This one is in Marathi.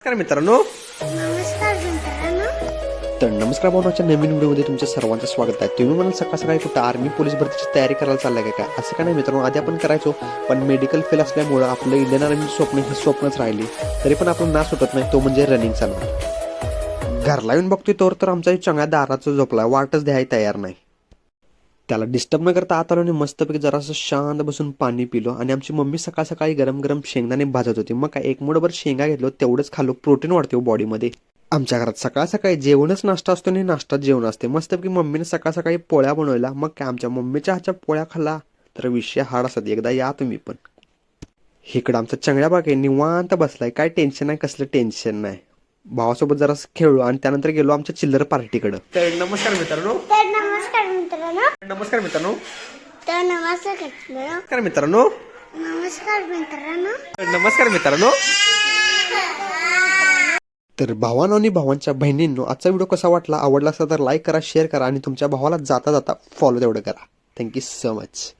नमस्कार मित्रांनो. तर नमस्कार भावनाच्या नवीन व्हिडिओमध्ये तुमच्या सर्वांचं स्वागत आहे. तुम्ही मला सकाळ सकाळी कुठं आर्मी पोलीस भरतीची तयारी करायला चाललाय का? असं का नाही मित्रांनो, आधी आपण करायचो, पण मेडिकल फेल असल्यामुळं आपलं इंडियन आर्मी स्वप्न हे स्वप्नच राहिली. तरी पण आपण ना सुटत नाही, तो म्हणजे रनिंग चालू. घरला येऊन बघतोय तर आमचा चांगल्या दाराचं झोपला, वाटच द्यायला तयार नाही. त्याला डिस्टर्ब न करता आत आलो आणि मस्तपैकी जरासं शांत बसून पाणी पिलो. आणि आमची मम्मी सकाळ सकाळी गरम गरम शेंगदाणे भाजत होती. मग काय एक मुठभर शेंगा घेतलो, तेवढंच खाल्लो, प्रोटीन वाढते बॉडीमध्ये. आमच्या घरात सकाळ सकाळी जेवणच नाश्ता असतो आणि नाश्तात जेवण असते. मस्तपैकी मम्मीने सकाळ सकाळी पोळ्या बनवल्या. मग काय आमच्या मम्मीच्या हातच्या पोळ्या खाल्ला तर विषय हाड असत. एकदा या तुम्ही पण. इकडं आमचा चंगळ्या बाग आहे, निवांत बसलाय, काय टेन्शन नाही, कसलं टेन्शन नाही. भावासोबत जरा खेळलो आणि त्यानंतर गेलो आमच्या चिल्लर पार्टीकडं. तर नमस्कार मित्रांनो. नमस्कार मित्रांनो. नमस्कार मित्रांनो. नमस्कार मित्रांनो. नमस्कार मित्रांनो. नमस्कार मित्रांनो. तर भावांनो आणि भावांच्या बहिणींनो, आजचा व्हिडिओ कसा वाटला, आवडला असेल तर लाईक करा, शेअर करा आणि तुमच्या भावाला जाता जाता फॉलो तेवढं करा. Thank you so much.